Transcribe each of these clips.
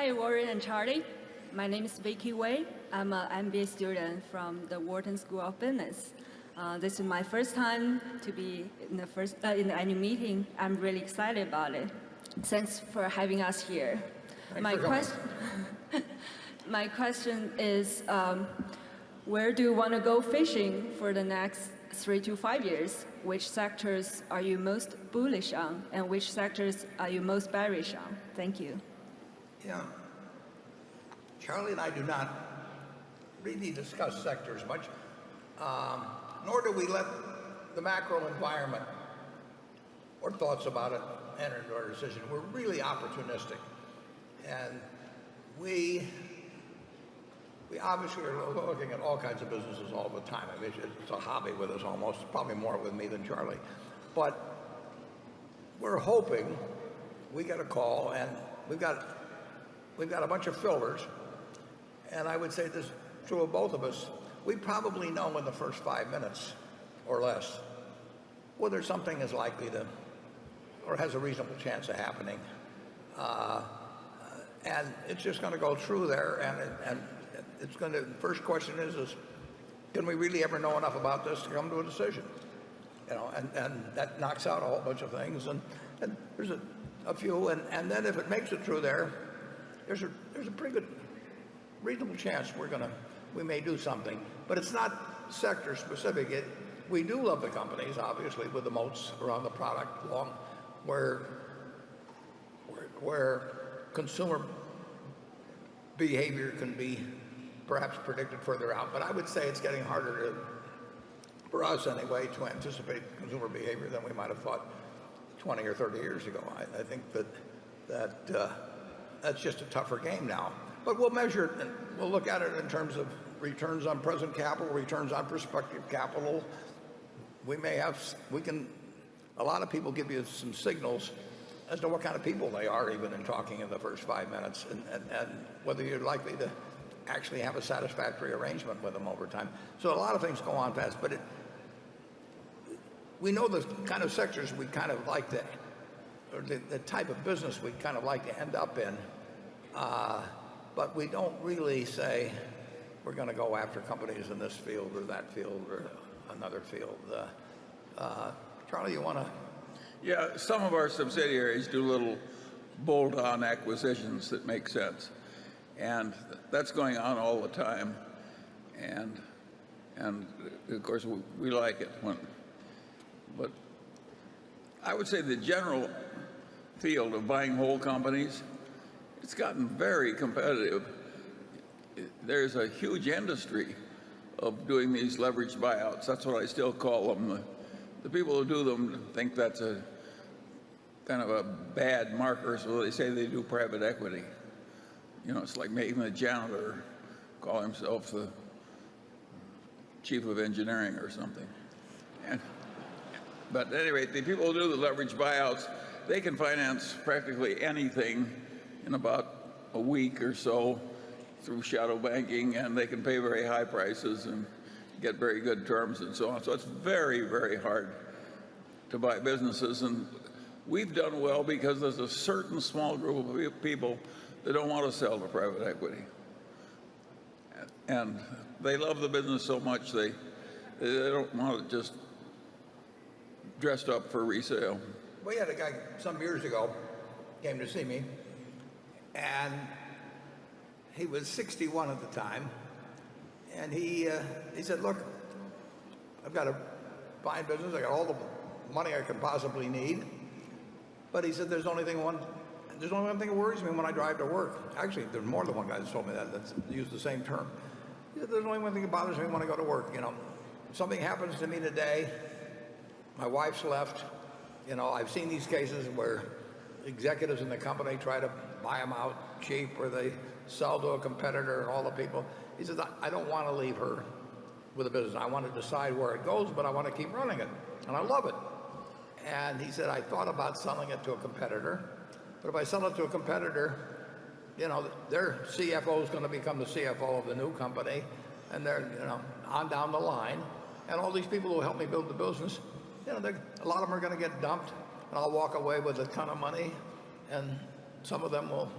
Hi, Warren and Charlie. My name is Vicky Wei. I'm an MBA student from the Wharton School of Business. This is my first time to be in the annual meeting. I'm really excited about it. Thanks for having us here. My question is, where do you want to go fishing for the next 3 to 5 years? Which sectors are you most bullish on, and which sectors are you most bearish on? Thank you. Yeah. Charlie and I do not really discuss sectors much, nor do we let the macro environment or thoughts about it enter into our decision. We're really opportunistic. And we obviously are looking at all kinds of businesses all the time. I mean, it's a hobby with us almost, probably more with me than Charlie. But we're hoping we get a call, and we've got a bunch of fillers, and I would say this is true of both of us. We probably know in the first 5 minutes or less whether something is likely to or has a reasonable chance of happening. And it's just going to go through there, and it's going to, the first question is can we really ever know enough about this to come to a decision? You know, and that knocks out a whole bunch of things, and there's a few, and then if it makes it through there, there's a pretty good reasonable chance we may do something. But it's not sector specific. We do love the companies, obviously, with the moats around the product, where consumer behavior can be perhaps predicted further out. But I would say it's getting harder for us anyway, to anticipate consumer behavior than we might have thought 20 or 30 years ago. I think that's just a tougher game now. But we'll measure it, and we'll look at it in terms of returns on present capital, returns on prospective capital. A lot of people give you some signals as to what kind of people they are, even in talking in the first 5 minutes, and whether you're likely to actually have a satisfactory arrangement with them over time. So a lot of things go on fast, but we know the kind of sectors we kind of like to, or the type of business we kind of like to end up in, but we don't really say we're going to go after companies in this field or that field or another field. Charlie, you want to? Yeah, some of our subsidiaries do little bolt-on acquisitions that make sense, and that's going on all the time. And of course we like it but I would say the general field of buying whole companies, it's gotten very competitive. There's a huge industry of doing these leveraged buyouts. That's what I still call them. The people who do them think that's a kind of a bad marker, so they say they do private equity. You know, it's like making the janitor call himself the chief of engineering or something. But at any rate, the people who do the leveraged buyouts, they can finance practically anything in about a week or so through shadow banking, and they can pay very high prices and get very good terms and so on. So it's very, very hard to buy businesses, and we've done well because there's a certain small group of people that don't want to sell to private equity. And they love the business so much they don't want it just dressed up for resale. We had a guy some years ago came to see me, and he was 61 at the time, and he said, "Look, I've got a fine business. I got all the money I could possibly need, but," he said, there's only one thing that worries me when I drive to work." Actually, there's more than one guy that's told me that's used the same term. He said, "There's only one thing that bothers me when I go to work. You know, if something happens to me today, my wife's left. You know, I've seen these cases where executives in the company try to buy them out cheap, or they sell to a competitor and all the people." He says, "I don't want to leave her with a business. I want to decide where it goes, but I want to keep running it, and I love it." And he said, "I thought about selling it to a competitor, but if I sell it to a competitor, you know, their CFO is going to become the CFO of the new company, and they're, you know, on down the line, and all these people who helped me build the business, you know, a lot of them are going to get dumped, and I'll walk away with a ton of money, and some of them will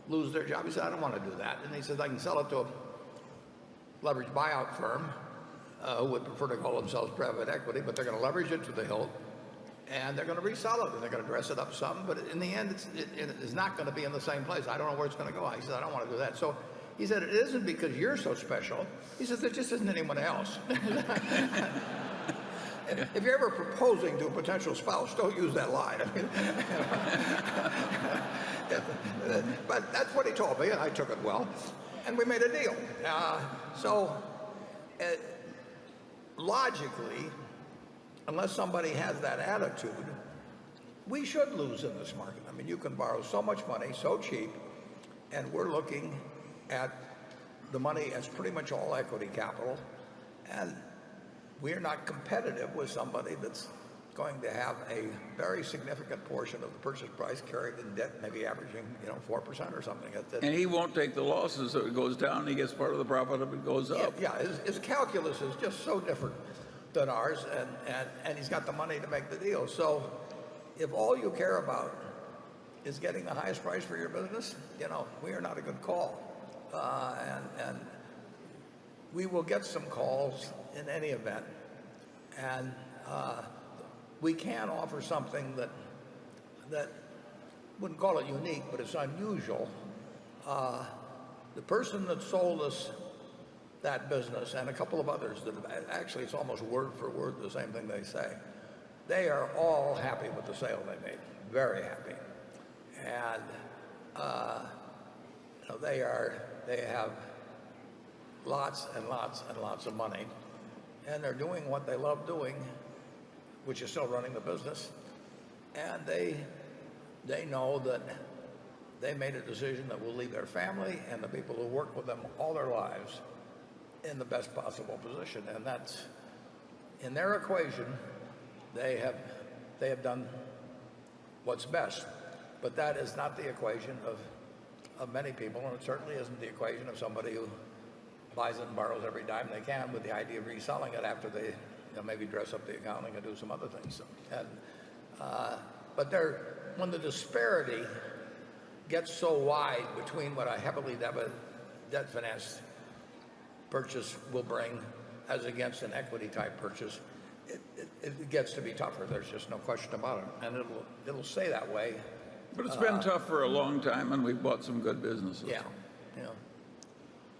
lose their job. He said, I don't want to do that. And he said, I can sell it to a leveraged buyout firm who would prefer to call themselves private equity, but they're going to leverage it to the hilt, and they're going to resell it, and they're going to dress it up some, but in the end, it's not going to be in the same place. I don't know where it's going to go. He said, I don't want to do that. So he said, it isn't because you're so special. He says, there just isn't anyone else. If you're ever proposing to a potential spouse, don't use that line. I mean, but that's what he told me, and I took it well, and we made a deal. Logically, unless somebody has that attitude, we should lose in this market. I mean, you can borrow so much money so cheap, and we're looking at the money as pretty much all equity capital, and we're not competitive with somebody that's going to have a very significant portion of the purchase price carried in debt, maybe averaging 4% or something. And he won't take the losses if it goes down. He gets part of the profit if it goes up. Yeah, his calculus is just so different than ours, and he's got the money to make the deal. So if all you care about is getting the highest price for your business, we are not a good call. And we will get some calls in any event, and we can offer something that wouldn't call it unique, but it's unusual. The person that sold us that business, and a couple of others that actually, it's almost word for word the same thing they say. They are all happy with the sale they made, very happy, and they have lots and lots and lots of money, and they're doing what they love doing, which is still running the business, and they know that they made a decision that will leave their family and the people who work with them all their lives in the best possible position. And that's, in their equation, they have done what's best. But that is not the equation of many people, and it certainly isn't the equation of somebody who buys it and borrows every dime they can with the idea of reselling it after they maybe dress up the accounting and do some other things. But when the disparity gets so wide between what a heavily debt financed purchase will bring as against an equity type purchase, it gets to be tougher. There's just no question about it, and it'll stay that way. But it's been tough for a long time, and we've bought some good businesses. Yeah.